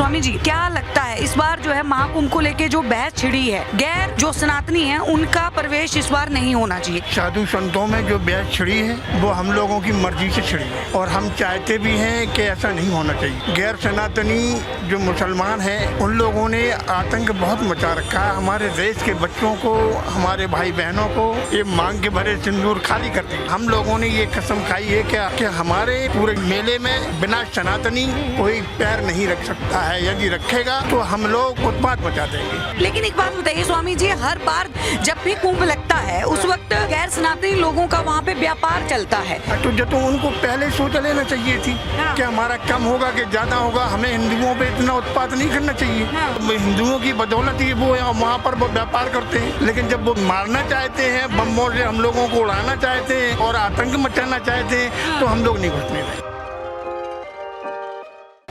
स्वामी जी, क्या लगता है इस बार जो है महाकुंभ को लेके जो बहस छिड़ी है, गैर जो सनातनी है उनका प्रवेश इस बार नहीं होना चाहिए? साधु संतों में जो बहस छिड़ी है वो हम लोगों की मर्जी से छिड़ी है और हम चाहते भी हैं कि ऐसा नहीं होना चाहिए। गैर सनातनी जो मुसलमान हैं उन लोगों ने आतंक बहुत मचा रखा है। हमारे देश के बच्चों को, हमारे भाई बहनों को ये मांग के भरे सिंदूर खाली कर दी। हम लोगों ने ये कसम खाई है कि हमारे पूरे मेले में बिना सनातनी कोई पैर नहीं रख सकता है। यदि रखेगा तो हम लोग उत्पात मचा देंगे। लेकिन एक बात बताइए स्वामी जी, हर बार जब भी कुंभ लगता है उस वक्त गैर सनातनी लोगों का वहाँ पे व्यापार चलता है, तो उनको पहले सोच लेना चाहिए थी कि हमारा कम होगा कि ज्यादा होगा। हमें हिंदुओं पे इतना उत्पात नहीं करना चाहिए। हिंदुओं की बदौलत ही वो वहाँ पर वो व्यापार करते हैं, लेकिन जब वो मारना चाहते हैं, बम्बों से हम लोगों को उड़ाना चाहते हैं और आतंक मचाना चाहते हैं तो हम लोग नहीं घुसने देंगे।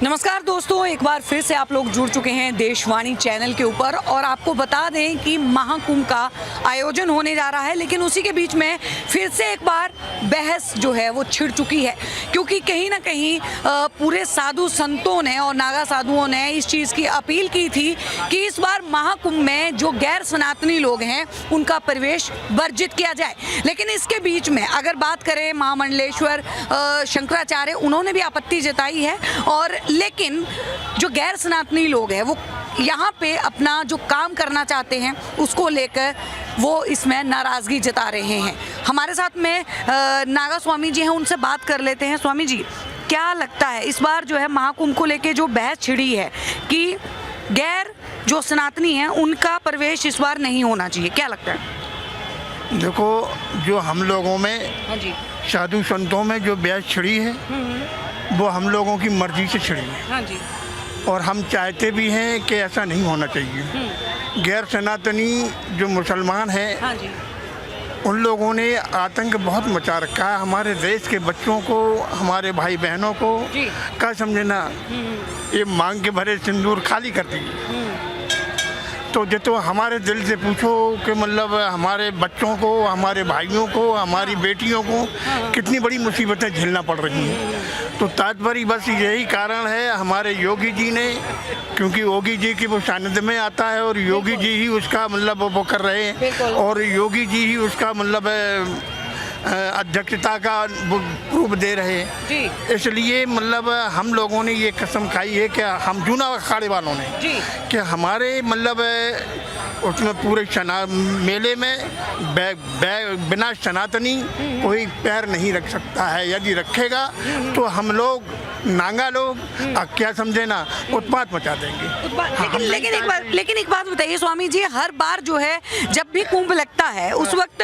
नमस्कार दोस्तों, एक बार फिर से आप लोग जुड़ चुके हैं देशवाणी चैनल के ऊपर और आपको बता दें कि महाकुंभ का आयोजन होने जा रहा है, लेकिन उसी के बीच में फिर से एक बार बहस जो है वो छिड़ चुकी है, क्योंकि कहीं ना कहीं पूरे साधु संतों ने और नागा साधुओं ने इस चीज़ की अपील की थी कि इस बार महाकुंभ में जो गैर सनातनी लोग हैं उनका प्रवेश वर्जित किया जाए। लेकिन इसके बीच में अगर बात करें महामंडलेश्वर शंकराचार्य, उन्होंने भी आपत्ति जताई है, और लेकिन जो गैर सनातनी लोग हैं वो यहाँ पे अपना जो काम करना चाहते हैं उसको लेकर वो इसमें नाराज़गी जता रहे हैं। हमारे साथ में नागा स्वामी जी हैं, उनसे बात कर लेते हैं। स्वामी जी, क्या लगता है इस बार जो है महाकुंभ को लेके जो बहस छिड़ी है कि गैर जो सनातनी हैं उनका प्रवेश इस बार नहीं होना चाहिए, क्या लगता है? देखो, जो हम लोगों में साधु संतों में जो बहस छिड़ी है वो हम लोगों की मर्जी से छिड़ी है और हम चाहते भी हैं कि ऐसा नहीं होना चाहिए। गैर सनातनी जो मुसलमान हैं उन लोगों ने आतंक बहुत मचा रखा है। हमारे देश के बच्चों को, हमारे भाई बहनों को क्या समझना, ये मांग के भरे सिंदूर खाली कर दी। तो हमारे दिल से पूछो कि मतलब हमारे बच्चों को, हमारे भाइयों को, हमारी बेटियों को कितनी बड़ी मुसीबतें झेलना पड़ रही हैं। तो तात्पर्य बस यही कारण है हमारे योगी जी ने, क्योंकि योगी जी की वो सानिध्य में आता है और योगी जी ही उसका मतलब वो कर रहे हैं और योगी जी ही उसका मतलब अध्यक्षता का रूप दे रहे हैं। इसलिए मतलब हम लोगों ने ये कसम खाई है कि हम जूना अखाड़े वालों ने कि हमारे मतलब उसमें पूरे मेले में बिना सनातनी कोई पैर नहीं रख सकता है। यदि रखेगा तो हम लोग नांगा लोग क्या समझे ना उत्पात मचा देंगे। लेकिन एक बात बताइए स्वामी जी, हर बार जो है जब भी कुंभ लगता है उस वक्त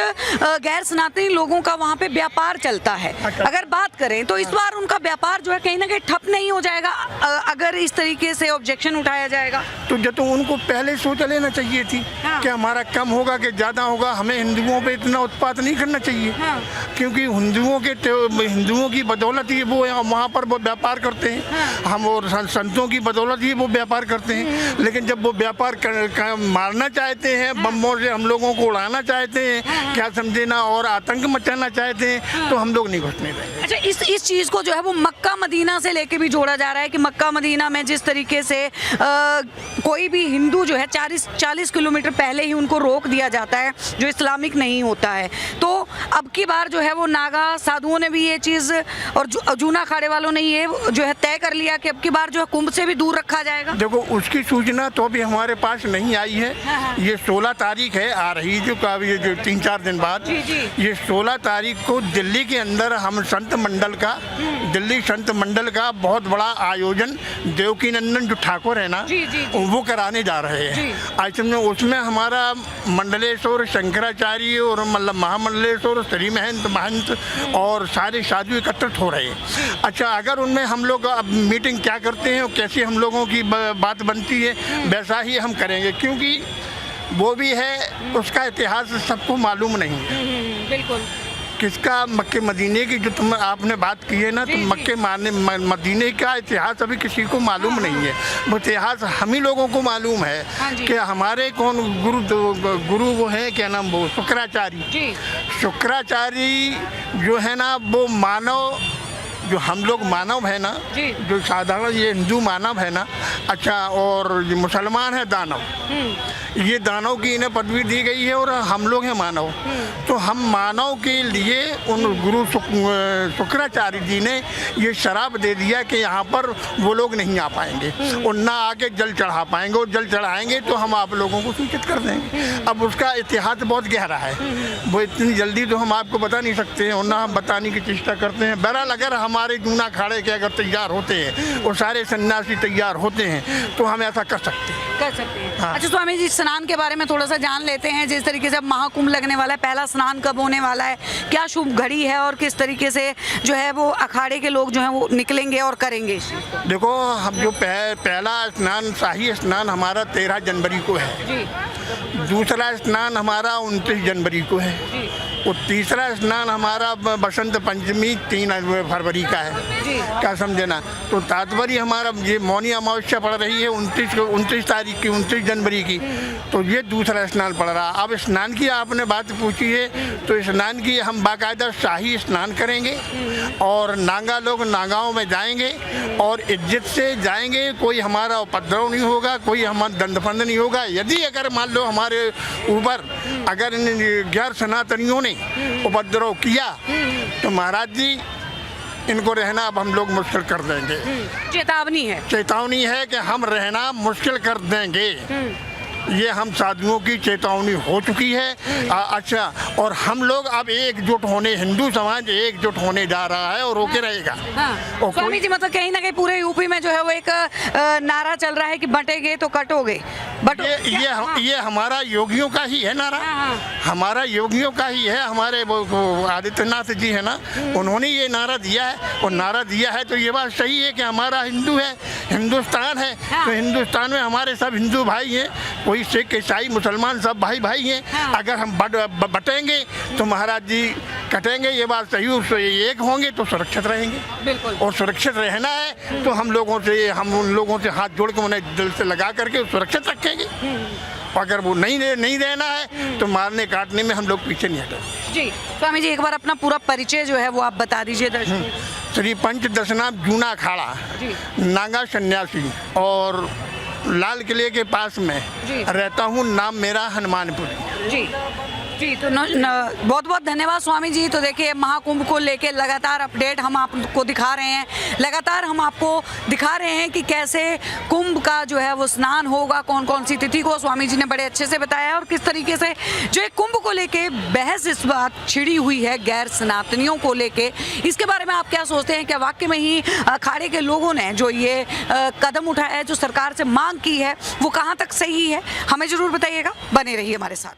गैर सनातनी लोगों का वहाँ पे व्यापार चलता है। अगर बात करें तो इस बार उनका व्यापार जो है कहीं ना कहीं ठप नहीं हो जाएगा अगर इस तरीके से ऑब्जेक्शन उठाया जाएगा? तो उनको पहले सोच लेना चाहिए थी कि हमारा कम होगा कि ज्यादा होगा। हमें हिंदुओं पे इतना उत्पात नहीं करना चाहिए, क्योंकि हिंदुओं की बदौलत ही वो वहाँ पर वो व्यापार करते हैं। हम और संतों की बदौलत ही वो व्यापार करते हैं। लेकिन जब वो व्यापार मारना चाहते हैं, बम्बों से हम लोगों को उड़ाना चाहते हैं, क्या समझे ना, और आतंक मचाना चाहते हैं तो हम लोग नहीं घुसने देंगे। अच्छा, इस चीज को जो है वो मक्का मदीना से लेके भी जोड़ा जा रहा है कि मक्का मदीना में जिस तरीके से कोई भी हिंदू जो है 40 किलोमीटर पहले ही उनको रोक दिया जाता है जो इस्लामिक नहीं होता है। तो अब की बार जो है वो नागा साधुओं ने भी ये चीज़ और जूना अखाड़े वालों ने ये जो है तय कर लिया कि अब की बार जो है कुंभ से भी दूर रखा जाएगा। देखो, उसकी सूचना तो अभी हमारे पास नहीं आई है। ये 16 तारीख है आ रही जो 3-4 दिन बाद। ये 16 तारीख को दिल्ली के अंदर हम दिल्ली संत मंडल का बहुत बड़ा आयोजन देवकी नंदन जो ठाकुर है ना वो कराने जा रहे हैं। उसमें हमारा मंडलेश्वर शंकराचार्य और मतलब महामंडलेश्वर श्री महंत और सारे साधु एकत्रित हो रहे हैं। अच्छा, अगर उनमें हम लोग अब मीटिंग क्या करते हैं और कैसे हम लोगों की बात बनती है वैसा ही हम करेंगे, क्योंकि वो भी है उसका इतिहास सबको मालूम नहीं है। बिल्कुल। किसका मक्के मदीने की जो आपने बात की है ना, तो मक्के मदीने का इतिहास अभी किसी को मालूम नहीं है। वो इतिहास हम ही लोगों को मालूम है कि हमारे कौन गुरु वो है, क्या नाम, वो शुक्राचार्य जो है ना, वो मानव जो हम लोग मानव है ना, जी। जो साधारण ये हिंदू मानव है ना, अच्छा, और ये मुसलमान है दानव, ये दानव की इन्हें पदवी दी गई है और हम लोग हैं मानव। तो हम मानव के लिए उन गुरु शुक्राचार्य जी ने ये शराप दे दिया कि यहाँ पर वो लोग नहीं आ पाएंगे और ना आके जल चढ़ा पाएंगे, और जल चढ़ाएंगे तो हम आप लोगों को सूचित कर देंगे। अब उसका इतिहास बहुत गहरा है, वो इतनी जल्दी तो हम आपको बता नहीं सकते हैं और ना हम बताने की चेष्टा करते हैं। बहरहाल अगर हमारे जूना अखाड़े के अगर तैयार होते हैं और सारे सन्यासी तैयार होते हैं तो हम ऐसा कर सकते हैं। हाँ। अच्छा स्वामी जी, स्नान के बारे में थोड़ा सा जान लेते हैं। जिस तरीके से अब महाकुंभ लगने वाला है, पहला स्नान कब होने वाला है, क्या शुभ घड़ी है और किस तरीके से जो है वो अखाड़े के लोग जो है वो निकलेंगे और करेंगे इस चीज़ को? देखो, हम जो पहला स्नान, शाही स्नान हमारा 13 जनवरी को है जी। दूसरा स्नान हमारा 29 जनवरी को है जी। और तीसरा स्नान हमारा बसंत पंचमी 3 फरवरी का है। जी। क्या समझे ना? तो तात्पर्य हमारा ये मौनी अमावस्या पड़ रही है 29 तारीख की, 29 जनवरी की, तो ये दूसरा स्नान पड़ रहा। अब स्नान की आपने बात पूछी है, तो स्नान की हम बाकायदा शाही स्नान करेंगे और नागा लोग नागाओं में जाएंगे और इज्जत से जाएंगे, कोई हमारा उपद्रव नहीं होगा, कोई हमारा दंडफंद नहीं होगा। यदि अगर मान लो हमारे ऊपर अगर इन गैर सनातनियों ने उपद्रव किया तो महाराज जी इनको रहना अब हम लोग मुश्किल कर देंगे। चेतावनी है कि हम रहना मुश्किल कर देंगे। ये हम साधुओं की चेतावनी हो चुकी है। अच्छा, और हम लोग अब एकजुट होने, हिंदू समाज एकजुट होने जा रहा है और होके रहेगा। हाँ। स्वामी जी, मतलब कहीं ना कहीं पूरे यूपी में जो है वो एक नारा चल रहा है कि बटेंगे तो कटोगे। ये हमारा योगियों का ही है नारा। हमारा योगियों का ही है। हमारे वो आदित्यनाथ जी है ना, उन्होंने ये नारा दिया है और नारा दिया है तो ये बात सही है कि हमारा हिंदू है, हिंदुस्तान है। तो हिंदुस्तान में हमारे सब हिंदू भाई हैं, कोई सिख ईसाई मुसलमान सब भाई भाई हैं। अगर हम बटेंगे तो महाराज जी कटेंगे, ये बात सही। उससे एक होंगे तो सुरक्षित रहेंगे। बिल्कुल। और सुरक्षित रहना है तो हम उन लोगों से हाथ जोड़ के उन्हें दिल से लगा करके सुरक्षित रखेंगे। अगर वो नहीं रहना है तो मारने काटने में हम लोग पीछे नहीं हटेंगे। जी स्वामी जी, एक बार अपना पूरा परिचय जो है वो आप बता दीजिए दर्शकों को। श्री पंच दशनाथ जूना अखाड़ा, नागा सन्यासी और लाल किले के पास में रहता हूँ। नाम मेरा हनुमानपुरी। जी जी, तो बहुत बहुत धन्यवाद स्वामी जी। तो देखिए, महाकुंभ को लेके लगातार अपडेट हम आपको दिखा रहे हैं। लगातार हम आपको दिखा रहे हैं कि कैसे कुंभ का जो है वो स्नान होगा, कौन कौन सी तिथि को। स्वामी जी ने बड़े अच्छे से बताया और किस तरीके से जो एक कुंभ को लेके बहस इस बात छिड़ी हुई है गैर सनातनियों को लेके। इसके बारे में आप क्या सोचते हैं? क्या वाकई में ही अखाड़े के लोगों ने जो ये कदम उठाया है, जो सरकार से मांग की है, वो कहाँ तक सही है? हमें जरूर बताइएगा। बने रहिए हमारे साथ।